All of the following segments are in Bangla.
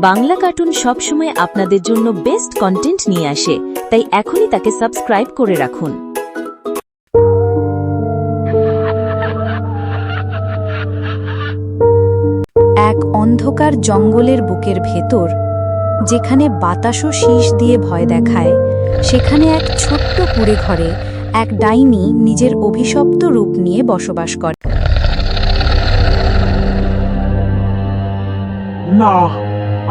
বাংলা কার্টুন সবসময় আপনাদের জন্য বেস্ট কন্টেন্ট নিয়ে আসে, তাই এখনই তাকে সাবস্ক্রাইব করে রাখুন। এক অন্ধকার জঙ্গলের বুকের ভেতর, যেখানে বাতাসও শীষ দিয়ে ভয় দেখায়, সেখানে এক ছোট্ট কুঁড়ে ঘরে এক ডাইনি নিজের অভিশপ্ত রূপ নিয়ে বসবাস করে। না,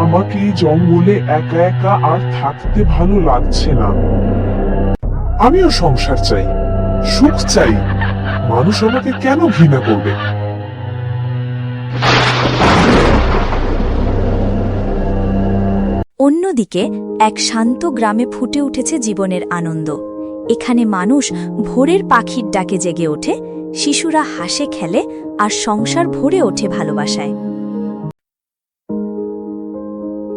আমাকে এই জঙ্গলে একা একা আর থাকতে ভালো লাগছে না। আমিও সংসার চাই, সুখ চাই। মানুষ আমাকে কেন ঘৃণা করবে? অন্যদিকে এক শান্ত গ্রামে ফুটে উঠেছে জীবনের আনন্দ। এখানে মানুষ ভোরের পাখির ডাকে জেগে ওঠে, শিশুরা হাসে খেলে, আর সংসার ভরে ওঠে ভালোবাসায়।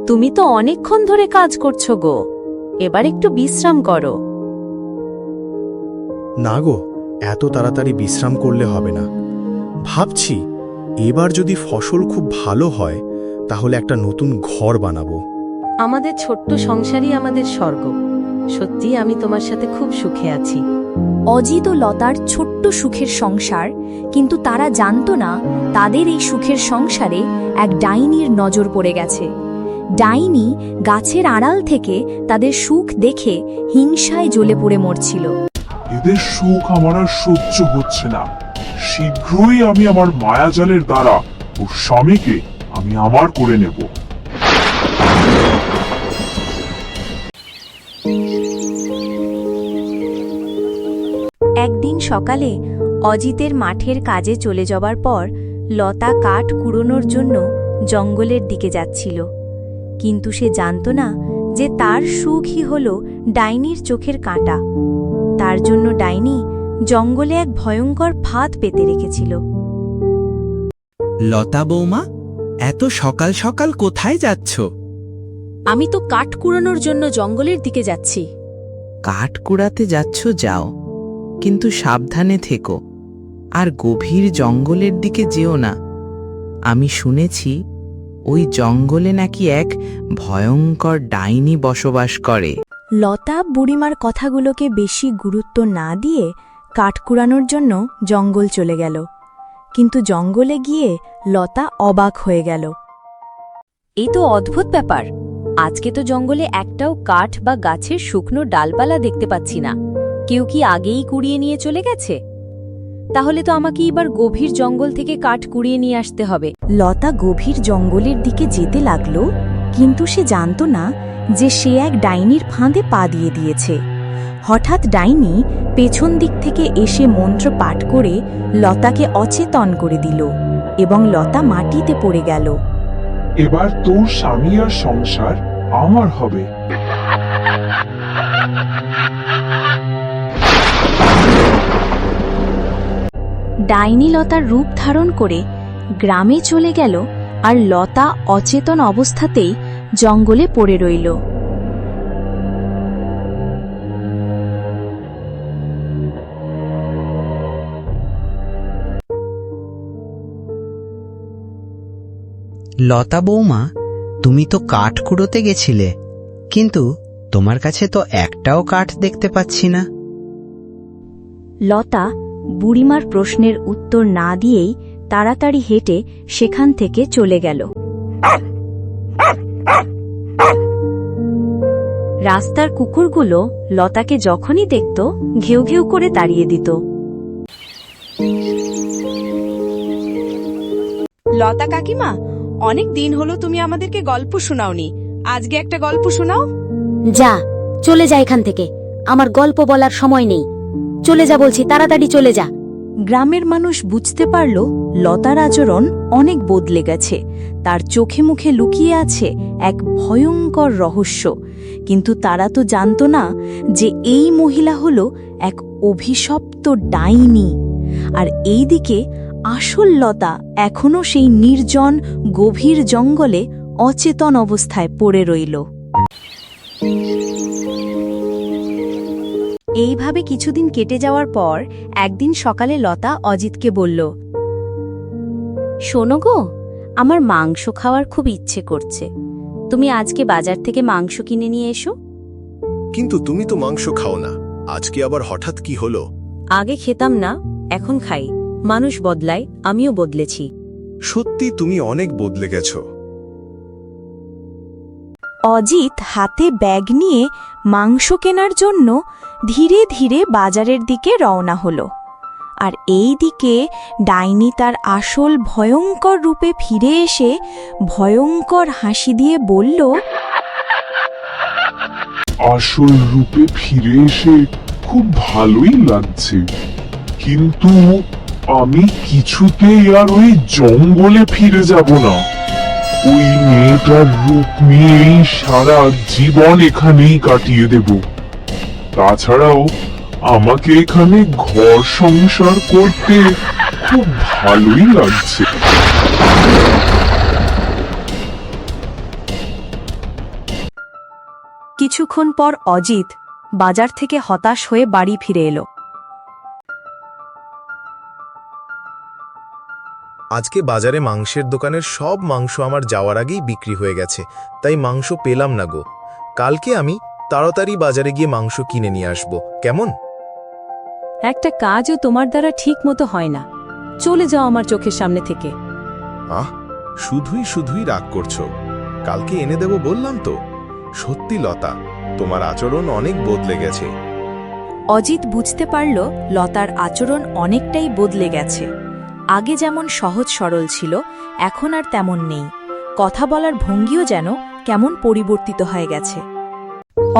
তুমি তো অনেকক্ষণ ধরে কাজ করছো গো, এবার একটু বিশ্রাম করো। না গো, এত তাড়াতাড়ি বিশ্রাম করলে হবে না। ভাবছি এবার যদি ফসল খুব ভালো হয় তাহলে একটা নতুন ঘর বানাবো। আমাদের ছোট্ট সংসারই আমাদের স্বর্গ। সত্যি আমি তোমার সাথে খুব সুখে আছি। অজিত ও লতার ছোট্ট সুখের সংসার, কিন্তু তারা জানতো না তাদের এই সুখের সংসারে এক ডাইনির নজর পড়ে গেছে। ডাইনি গাছের আড়াল থেকে তাদের সুখ দেখে হিংসায় জ্বলে পড়ে মরছিল। এদের সুখ আমার আর সহ্য হচ্ছে না। শীঘ্রই আমি আমার মায়াজালের দ্বারা ওর স্বামীকে আমি আমার করে নেব। একদিন সকালে অজিতের মাঠের কাজে চলে যাবার পর লতা কাঠ কুড়োনোর জন্য জঙ্গলের দিকে যাচ্ছিল, কিন্তু সে জানত না যে তার সুখই হল ডাইনির চোখের কাঁটা। তার জন্য ডাইনি জঙ্গলে এক ভয়ঙ্কর ফাঁদ পেতে রেখেছিল। লতা বৌমা, এত সকাল সকাল কোথায় যাচ্ছ? আমি তো কাঠ কুড়ানোর জন্য জঙ্গলের দিকে যাচ্ছি। কাঠ কুড়াতে যাচ্ছ যাও, কিন্তু সাবধানে থেকো, আর গভীর জঙ্গলের দিকে যেও না। আমি শুনেছি ওই জঙ্গলে নাকি এক ভয়ঙ্কর ডাইনি বসবাস করে। লতা বুড়িমার কথাগুলোকে বেশি গুরুত্ব না দিয়ে কাঠ কুড়ানোর জন্য জঙ্গল চলে গেল, কিন্তু জঙ্গলে গিয়ে লতা অবাক হয়ে গেল। এই তো অদ্ভুত ব্যাপার, আজকে তো জঙ্গলে একটাও কাঠ বা গাছের শুকনো ডালপালা দেখতে পাচ্ছি না। কেউ কি আগেই কুড়িয়ে নিয়ে চলে গেছে? তাহলে তো আমাকে এবার গভীর জঙ্গল থেকে কাঠ কুড়িয়ে নিয়ে আসতে হবে। লতা গভীর জঙ্গলের দিকে যেতে লাগল, কিন্তু সে জানত না যে সে এক ডাইনির ফাঁদে পা দিয়ে দিয়েছে। হঠাৎ ডাইনি পেছন দিক থেকে এসে মন্ত্র পাঠ করে লতাকে অচেতন করে দিল, এবং লতা মাটিতে পড়ে গেল। এবার তোর স্বামী আর সংসার আমার হবে। ডাইনি লতার রূপ ধারণ করে গ্রামে চলে গেল, আর লতা অচেতন অবস্থাতেই জঙ্গলে পড়ে রইল। লতা বৌমা, তুমি তো কাঠ কুড়োতে গেছিলে, কিন্তু তোমার কাছে তো একটাও কাঠ দেখতে পাচ্ছি না। লতা বুড়িমার প্রশ্নের উত্তর না দিয়েই তাড়াতাড়ি হেঁটে সেখান থেকে চলে গেল। রাস্তার কুকুরগুলো লতাকে যখনই দেখত ঘেউ ঘেউ করে তাড়িয়ে দিত। লতা কাকিমা, অনেক দিন হলো তুমি আমাদেরকে গল্প শোনাওনি। আজকে একটা গল্প শোনাও। যা, চলে যা এখান থেকে, আমার গল্প বলার সময় নেই। চলে যা বলছি, তাড়াতাড়ি চলে যা। গ্রামের মানুষ বুঝতে পারল লতার আচরণ অনেক বদলে গেছে। তার চোখে মুখে লুকিয়ে আছে এক ভয়ঙ্কর রহস্য, কিন্তু তারা তো জানত না যে এই মহিলা হল এক অভিশপ্ত ডাইনি। আর এইদিকে আসল লতা এখনো সেই নির্জন গভীর জঙ্গলে অচেতন অবস্থায় পড়ে রইল। এইভাবে কিছুদিন কেটে যাওয়ার পর একদিন সকালে লতা অজিতকে বলল, শোনো গো, আমার মাংস খাওয়ার খুব ইচ্ছে করছে। তুমি আজকে বাজার থেকে মাংস কিনে নিয়ে এসো। কিন্তু তুমি তো মাংস খাও না, আজকে আবার হঠাৎ কি হলো? আগে খেতাম না, এখন খাই। মানুষ বদলায়, আমিও বদলেছি। সত্যি তুমি অনেক বদলে গেছো। অজিত হাতে ব্যাগ নিয়ে মাংস কেনার জন্য ধীরে ধীরে বাজারের দিকে রওনা হলো। আর এই দিকে ডাইনি তার আসল ভয়ঙ্কর রূপে ফিরে এসে ভয়ঙ্কর হাসি দিয়ে বলল, আসল রূপে ফিরে এসে খুব ভালোই লাগছে, কিন্তু আমি কিছুতেই আর ওই জঙ্গলে ফিরে যাব না। ওই মেয়েটার রূপ নিয়েই সারা জীবন এখানেই কাটিয়ে দেব। তাছাড়াও আমাকে এখানে ঘর সংসার করতে খুব ভালোই লাগছে। কিছুক্ষণ পর অজিত বাজার থেকে হতাশ হয়ে বাড়ি ফিরে এলো। আজকে বাজারে মাংসের দোকানের সব মাংস আমার যাওয়ার আগেই বিক্রি হয়ে গেছে, তাই মাংস পেলাম না গো। কালকে আমি তাড়াতাড়ি বাজারে গিয়ে মাংস কিনে নিয়ে আসব, কেমন? একটা কাজও তোমার দ্বারা ঠিক মতো হয় না। চলে যাও আমার চোখের সামনে থেকে। শুধুই শুধুই রাগ করছো। কালকে এনে দেব বললাম তো। সত্যি লতা, তোমার আচরণ অনেক বদলে গেছে। অজিত বুঝতে পারল লতার আচরণ অনেকটাই বদলে গেছে। আগে যেমন সহজ সরল ছিল, এখন আর তেমন নেই। কথা বলার ভঙ্গিও যেন কেমন পরিবর্তিত হয়ে গেছে।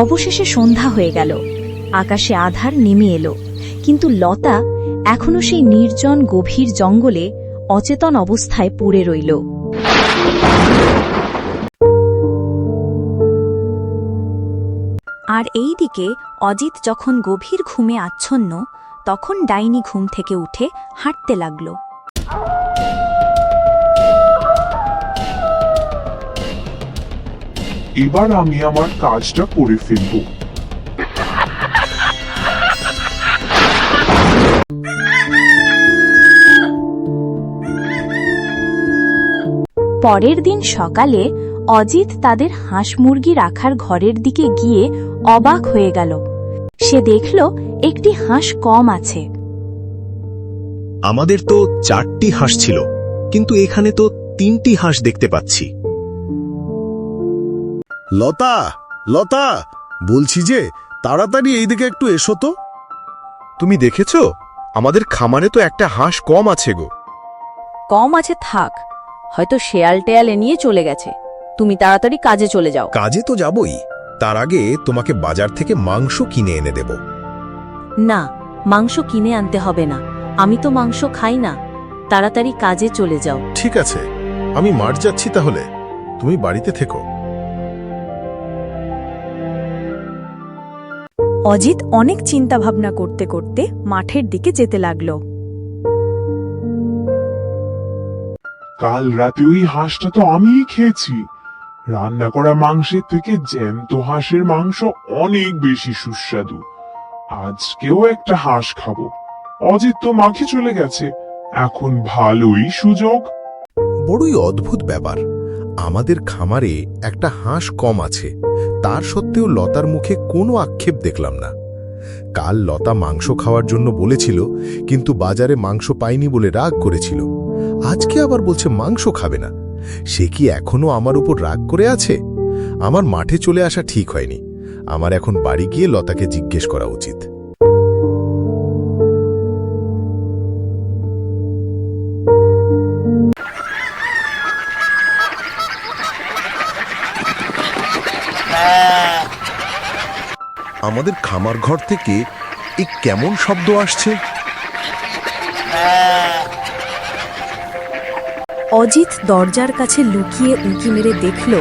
অবশেষে সন্ধ্যা হয়ে গেল, আকাশে আধার নেমে এলো, কিন্তু লতা এখনো সেই নির্জন গভীর জঙ্গলে অচেতন অবস্থায় পড়ে রইল। আর এই দিকে অজিত যখন গভীর ঘুমে আচ্ছন্ন, তখন ডাইনি ঘুম থেকে উঠে হাঁটতে লাগল। এবার আমি আমার কাজটা করে ফেলব। পরের দিন সকালে অজিত তাদের হাঁস মুরগি রাখার ঘরের দিকে গিয়ে অবাক হয়ে গেল। সে দেখল একটি হাঁস কম আছে। আমাদের তো 4টি হাঁস ছিল, কিন্তু এখানে তো 3টি হাঁস দেখতে পাচ্ছি। লতা, লতা, বলছি যে তাড়াতাড়ি এইদিকে একটু এসো তো। তুমি দেখেছো, আমাদের খামারে তো একটা হাঁস কম আছে গো। কম আছে থাক, হয়তো শেয়াল টেয়ালে নিয়ে চলে গেছে। তুমি তাড়াতাড়ি কাজে চলে যাও। কাজে তো যাবই, তার আগে তোমাকে বাজার থেকে মাংস কিনে এনে দেব। না, মাংস কিনে আনতে হবে না, আমি তো মাংস খাই না। তাড়াতাড়ি কাজে চলে যাও। ঠিক আছে, আমি মাঠ যাচ্ছি তাহলে, তুমি বাড়িতে থেকো। অজিত অনেক চিন্তা ভাবনা করতে করতে মাঠের দিকে যেতে লাগল। কাল রাতে ওই হাঁসটা তো আমিই খেয়েছি। রান্না করা মাংসের থেকে জ্যান্ত হাঁসের মাংস অনেক বেশি সুস্বাদু। আজকেও একটা হাঁস খাবো। অজিত তো মাঠে চলে গেছে, এখন ভালোই সুযোগ। বড়ই অদ্ভুত ব্যাপার, আমাদের খামারে একটা হাঁস কম আছে, তার সত্ত্বেও লতার মুখে কোনো আক্ষেপ দেখলাম না। কাল লতা মাংস খাওয়ার জন্য বলেছিল, কিন্তু বাজারে মাংস পাইনি বলে রাগ করেছিল। আজকে আবার বলছে মাংস খাবে না। সে কি এখনো আমার উপর রাগ করে আছে? আমার মাঠে চলে আসা ঠিক হয়নি। আমার এখন বাড়ি গিয়ে লতাকে জিজ্ঞেস করা উচিত। আমাদের খামার ঘর থেকে এই কেমন শব্দ আসছে? অজিত দরজার কাছে লুকিয়ে উঁকি মেরে দেখল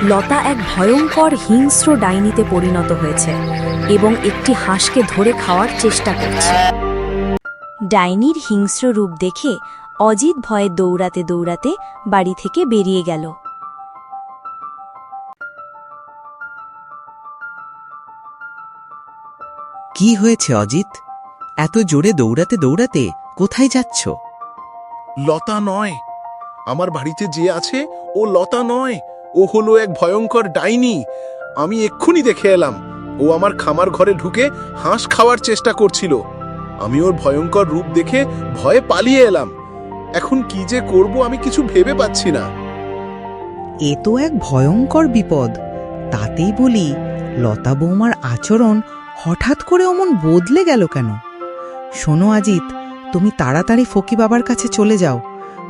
লতা এক ভয়ঙ্কর হিংস্র ডাইনিতে পরিণত হয়েছে এবং একটি হাঁসকে ধরে খাওয়ার চেষ্টা করছে। ডাইনির হিংস্র রূপ দেখে অজিত ভয়ে দৌড়াতে দৌড়াতে বাড়ি থেকে বেরিয়ে গেল। কি হয়েছে অজিত? এত জোরে দৌড়াতে দৌড়াতে কোথায় যাচ্ছ? লতা নয়, আমার বাড়িতে যে আছে ও লতা নয়, ও হলো এক ভয়ঙ্কর ডাইনি। আমি এক্ষুনি দেখে এলাম, ও আমার খামার ঘরে ঢুকে হাঁস খাওয়ার চেষ্টা করছিল। আমি ওর ভয়ঙ্কর রূপ দেখে ভয়ে পালিয়ে এলাম। এখন কি যে করব আমি কিছু ভেবে পাচ্ছি না। এ তো এক ভয়ঙ্কর বিপদ। তাতেই বলি, লতা বৌমার আচরণ হঠাৎ করে অমন বদলে গেল কেন? শোনো আজিত, তুমি তাড়াতাড়ি ফকি বাবার কাছে চলে যাও।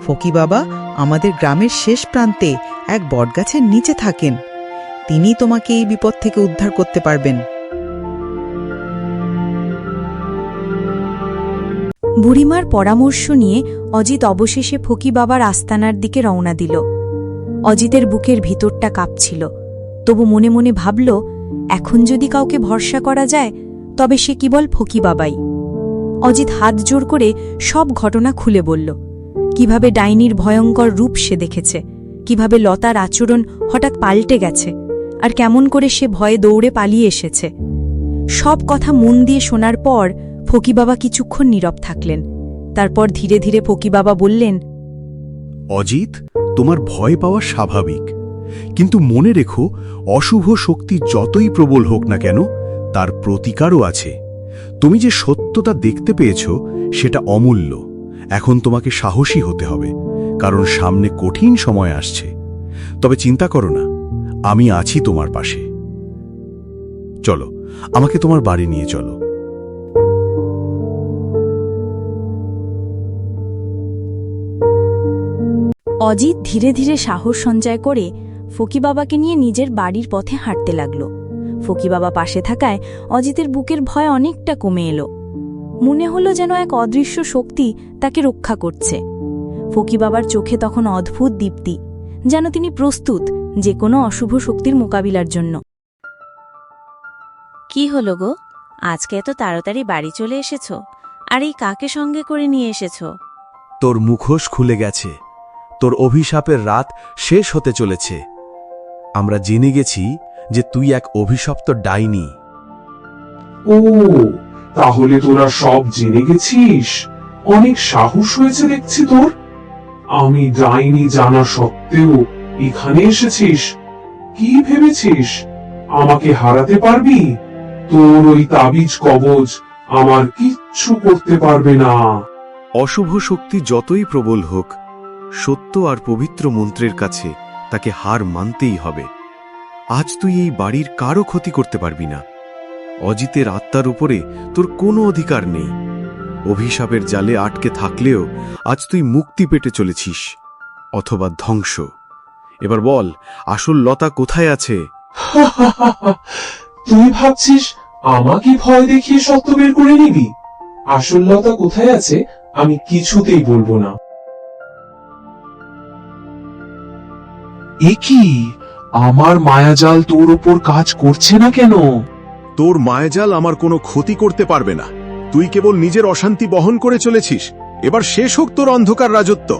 ফকি বাবা আমাদের গ্রামের শেষ প্রান্তে এক বটগাছের নিচে থাকেন। তিনি তোমাকে এই বিপদ থেকে উদ্ধার করতে পারবেন। বুড়িমার পরামর্শ নিয়ে অজিত অবশেষে ফকি বাবার আস্তানার দিকে রওনা দিল। অজিতের বুকের ভিতরটা কাঁপছিল, তবু মনে মনে ভাবল, এখন যদি কাউকে ভরসা করা যায় তবে সে কেবল ফকি বাবাই। অজিত হাত জোর করে সব ঘটনা খুলে বলল, কিভাবে ডাইনির ভয়ঙ্কর রূপ সে দেখেছে, কিভাবে লতার আচরণ হঠাৎ পাল্টে গেছে, আর কেমন করে সে ভয়ে দৌড়ে পালিয়ে এসেছে। সব কথা মন দিয়ে শোনার পর ফকি বাবা কিছুক্ষণ নীরব থাকলেন। তারপর ধীরে ধীরে ফকি বাবা বললেন, অজিত, তোমার ভয় পাওয়া স্বাভাবিক, কিন্তু মনে রেখো, অশুভ শক্তি যতই প্রবল হোক না কেন, তার প্রতিকারও আছে। তুমি যে সত্যতা দেখতে পেয়েছ সেটা অমূল্য। এখন তোমাকে সাহসী হতে হবে, কারণ সামনে কঠিন সময় আসছে। তবে চিন্তা করো না, আমি আছি তোমার পাশে। চলো, আমাকে তোমার বাড়ি নিয়ে চলো। অজিত ধীরে ধীরে সাহস সঞ্চয় করে ফকি বাবাকে নিয়ে নিজের বাড়ির পথে হাঁটতে লাগল। ফকি বাবা পাশে থাকায় অজিতের বুকের ভয় অনেকটা কমে এলো। মনে হলো যেন এক অদৃশ্য শক্তি তাকে রক্ষা করছে। ফকি বাবার চোখে তখন অদ্ভুত দীপ্তি, যেন তিনি প্রস্তুত যে কোনো অশুভ শক্তির মোকাবিলার জন্য। কি হলো গো, আজকে এত তাড়াতাড়ি বাড়ি চলে এসেছ? আর এই কাকে সঙ্গে করে নিয়ে এসেছ? তোর মুখোশ খুলে গেছে। তোর অভিশাপের রাত শেষ হতে চলেছে। আমরা জেনে গেছি যে তুই এক অভিশপ্ত ডাইনি। ও, তাহলে তোরা সব জেনে গেছিস। অনেক সাহস হয়েছে দেখছি তোর। আমি ডাইনি জানা সত্ত্বেও এখানে এসেছিস। কি ভেবেছিস আমাকে হারাতে পারবি? তোর ওই তাবিজ কবজ আমার কিচ্ছু করতে পারবে না। অশুভ শক্তি যতই প্রবল হোক, সত্য আর পবিত্র মন্ত্রের কাছে তাকে হার মানতেই হবে। আজ তুই এই বাড়ির কারো ক্ষতি করতে পারবি না। অজিতের আত্মার উপরে তোর কোনো অধিকার নেই। অভিশাপের জালে আটকে থাকলেও আজ তুই মুক্তি পেতে চলেছিস, অথবা ধ্বংস। এবার বল, আসল লতা কোথায় আছে? তুই ভাবছিস আমাকে ভয় দেখিয়ে সত্য বের করে নিবি? আসল লতা কোথায় আছে আমি কিছুতেই বলবো না। এ কি, আমার মায়াজাল তোর ওপর কাজ করছে না কেন? তোর মায়াজাল আমার কোনো ক্ষতি করতে পারবে না। তুই কেবল নিজের অশান্তি বহন করে চলেছিস। এবার শেষ হোক তোর অন্ধকার রাজত্ব।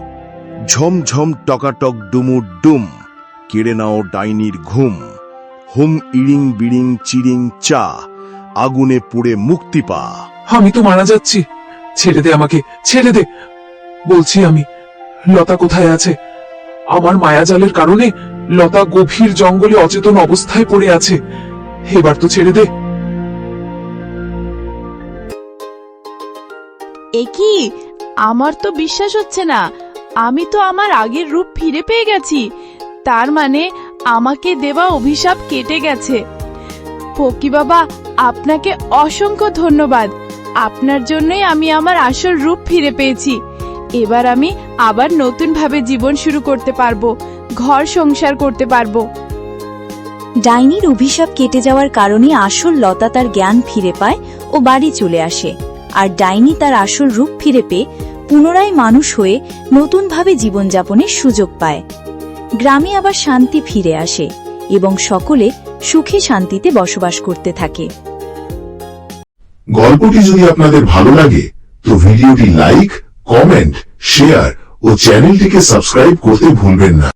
ঝমঝম টকাটক ডুমুর ডুম, কেড়ে নাও ডাইনির ঘুম। হুম ইড়িং বিড়িং চিড়িং চা, আগুনে পুড়ে মুক্তি পা। আমি তো মারা যাচ্ছি, ছেড়ে দে আমাকে, ছেড়ে দে বলছি। আমি, লতা কোথায় আছে? আমার মায়াজালের কারণে লতা গভীর জঙ্গলে অচেতন অবস্থায় পড়ে আছে। এবার তো ছেড়ে দে। এ কি, আমার তো বিশ্বাস হচ্ছে না। আমি তো আমার আগের রূপ ফিরে পেয়ে গেছি। তার মানে আমাকে দেওয়া অভিশাপ কেটে গেছে। ফকি বাবা, আপনাকে অসংখ্য ধন্যবাদ। আপনার জন্যই আমি আমার আসল রূপ ফিরে পেয়েছি। এবার আমি আবার নতুনভাবে জীবন শুরু করতে পারবো, ঘর সংসার করতে পারবো। ডাইনির অভিশাপ কেটে যাওয়ার কারণে আসল লতা তার জ্ঞান ফিরে পায় ও বাড়ি চলে আসে। আর ডাইনি তার আসল রূপ ফিরে পেয়ে পুনরায় মানুষ হয়ে নতুনভাবে জীবনযাপনের সুযোগ পায়। গ্রামে আবার শান্তি ফিরে আসে এবং সকলে সুখে শান্তিতে বসবাস করতে থাকে। গল্পটি যদি আপনাদের ভালো লাগে তো ভিডিওটি লাইক, কমেন্ট, শেয়ার ও চ্যানেলটিকে সাবস্ক্রাইব করতে ভুলবেন না।